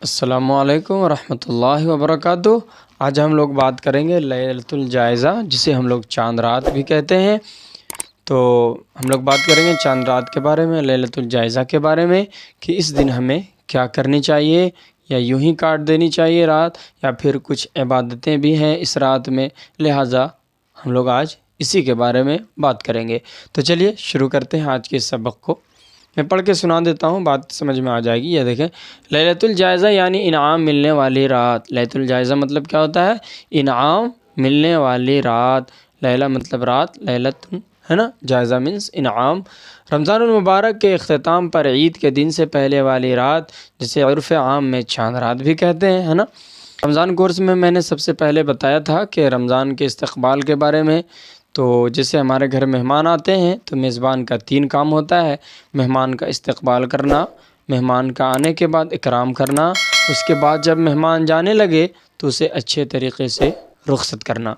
السلام علیکم ورحمۃ اللہ وبرکاتہ۔ آج ہم لوگ بات کریں گے لیلۃ الجائزہ، جسے ہم لوگ چاند رات بھی کہتے ہیں۔ تو ہم لوگ بات کریں گے چاند رات کے بارے میں، لیلۃ الجائزہ کے بارے میں، کہ اس دن ہمیں کیا کرنی چاہیے، یا یوں ہی کاٹ دینی چاہیے رات، یا پھر کچھ عبادتیں بھی ہیں اس رات میں، لہٰذا ہم لوگ آج اسی کے بارے میں بات کریں گے۔ تو چلیے شروع کرتے ہیں آج کے اس سبق کو۔ میں پڑھ کے سنا دیتا ہوں، بات سمجھ میں آ جائے گی۔ یہ دیکھیں، لیلۃ الجائزہ یعنی انعام ملنے والی رات۔ لیلۃ الجائزہ مطلب کیا ہوتا ہے؟ انعام ملنے والی رات۔ لیلہ مطلب رات، لیلۃ ہے نا، جائزہ مینس انعام۔ رمضان المبارک کے اختتام پر عید کے دن سے پہلے والی رات، جسے عرف عام میں چاند رات بھی کہتے ہیں، ہے نا۔ رمضان کورس میں نے سب سے پہلے بتایا تھا کہ رمضان کے استقبال کے بارے میں۔ تو جیسے ہمارے گھر مہمان آتے ہیں تو میزبان کا 3 کام ہوتا ہے: مہمان کا استقبال کرنا، مہمان کا آنے کے بعد اکرام کرنا، اس کے بعد جب مہمان جانے لگے تو اسے اچھے طریقے سے رخصت کرنا۔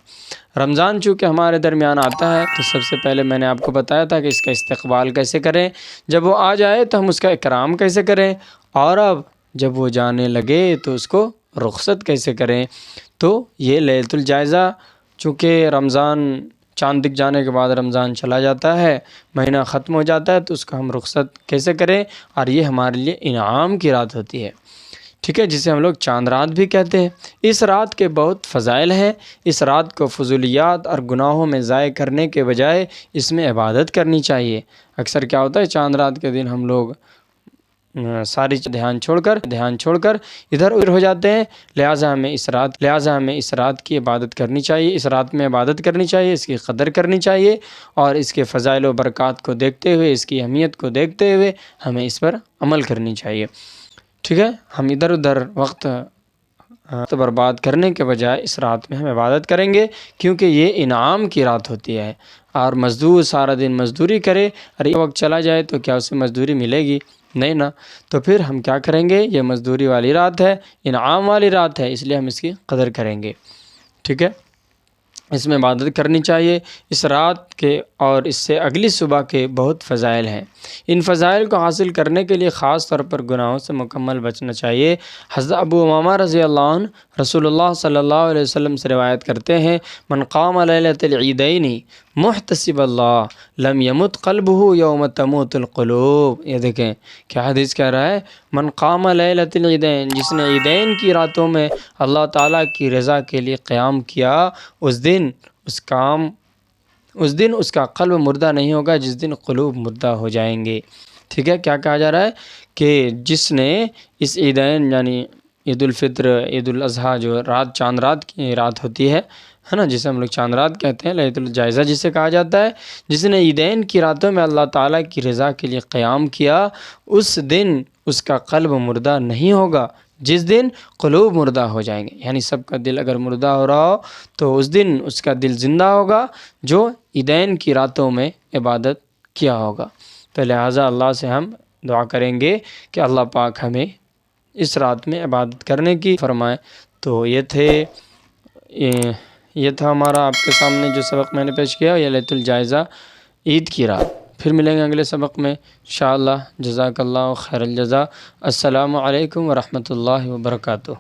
رمضان چونکہ ہمارے درمیان آتا ہے تو سب سے پہلے میں نے آپ کو بتایا تھا کہ اس کا استقبال کیسے کریں، جب وہ آ جائے تو ہم اس کا اکرام کیسے کریں، اور اب جب وہ جانے لگے تو اس کو رخصت کیسے کریں۔ تو یہ لیلۃ الجائزہ، چونکہ رمضان چاند دکھ جانے کے بعد رمضان چلا جاتا ہے، مہینہ ختم ہو جاتا ہے، تو اس کا ہم رخصت کیسے کریں، اور یہ ہمارے لیے انعام کی رات ہوتی ہے، ٹھیک ہے، جسے ہم لوگ چاند رات بھی کہتے ہیں۔ اس رات کے بہت فضائل ہیں۔ اس رات کو فضولیات اور گناہوں میں ضائع کرنے کے بجائے اس میں عبادت کرنی چاہیے۔ اکثر کیا ہوتا ہے، چاند رات کے دن ہم لوگ ساری دھیان چھوڑ کر ادھر ادھر ہو جاتے ہیں، لہٰذا ہمیں اس رات کی عبادت کرنی چاہیے، اس رات میں عبادت کرنی چاہیے، اس کی قدر کرنی چاہیے، اور اس کے فضائل و برکات کو دیکھتے ہوئے، اس کی اہمیت کو دیکھتے ہوئے ہمیں اس پر عمل کرنی چاہیے، ٹھیک ہے۔ ہم ادھر ادھر وقت برباد کرنے کے بجائے اس رات میں ہم عبادت کریں گے، کیونکہ یہ انعام کی رات ہوتی ہے۔ اور مزدور سارا دن مزدوری کرے اور یہ وقت چلا جائے تو کیا اسے مزدوری ملے گی؟ نہیں نا۔ تو پھر ہم کیا کریں گے؟ یہ مزدوری والی رات ہے، انعام والی رات ہے، اس لیے ہم اس کی قدر کریں گے، ٹھیک ہے۔ اس میں عبادت کرنی چاہیے۔ اس رات کے اور اس سے اگلی صبح کے بہت فضائل ہیں۔ ان فضائل کو حاصل کرنے کے لیے خاص طور پر گناہوں سے مکمل بچنا چاہیے۔ حضرت ابو امامہ رضی اللہ عنہ رسول اللہ صلی اللہ علیہ وسلم سے روایت کرتے ہیں: من قام لیلۃ العیدین محتسب اللہ لم یمت قلبہ یوم تموت القلوب۔ یہ دیکھیں کیا حدیث کہہ رہا ہے، من قام لیلۃ العیدین، جس نے عیدین کی راتوں میں اللہ تعالیٰ کی رضا کے لیے قیام کیا، اس دن اس کا قلب مردہ نہیں ہوگا، جس دن قلوب مردہ ہو جائیں گے، ٹھیک ہے۔ کیا کہا جا رہا ہے کہ جس نے اس عیدین یعنی عید الفطر، عید الاضحیٰ، جو رات چاند رات کی رات ہوتی ہے نا، جسے ہم لوگ چاند رات کہتے ہیں، لیلۃ الجائزہ جسے کہا جاتا ہے، جس نے عیدین کی راتوں میں اللہ تعالیٰ کی رضا کے لیے قیام کیا، اس دن اس کا قلب مردہ نہیں ہوگا، جس دن قلوب مردہ ہو جائیں گے۔ یعنی سب کا دل اگر مردہ ہو رہا ہو تو اس دن اس کا دل زندہ ہوگا جو عیدین کی راتوں میں عبادت کیا ہوگا۔ تو لہٰذا اللہ سے ہم دعا کریں گے کہ اللہ پاک ہمیں اس رات میں عبادت کرنے کی فرمائے۔ تو یہ تھا ہمارا آپ کے سامنے جو سبق میں نے پیش کیا، یہ لیلۃ الجائزہ، عید کی رات۔ پھر ملیں گے اگلے سبق میں انشاءاللہ۔ جزاک اللہ خیر الجزا۔ السلام علیکم ورحمۃ اللہ وبرکاتہ۔